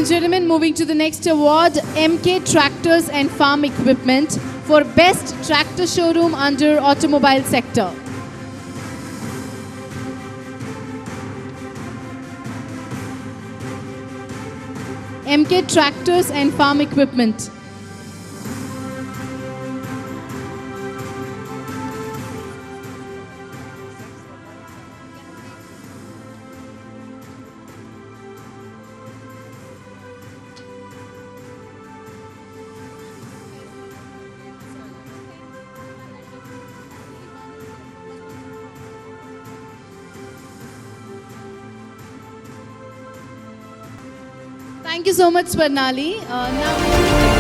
and gentlemen, moving to the next award, MK Tractors and Farm Equipment for Best Tractor Showroom under Automobile Sector. MK Tractors and Farm Equipment. Thank you so much, Swarnali. Now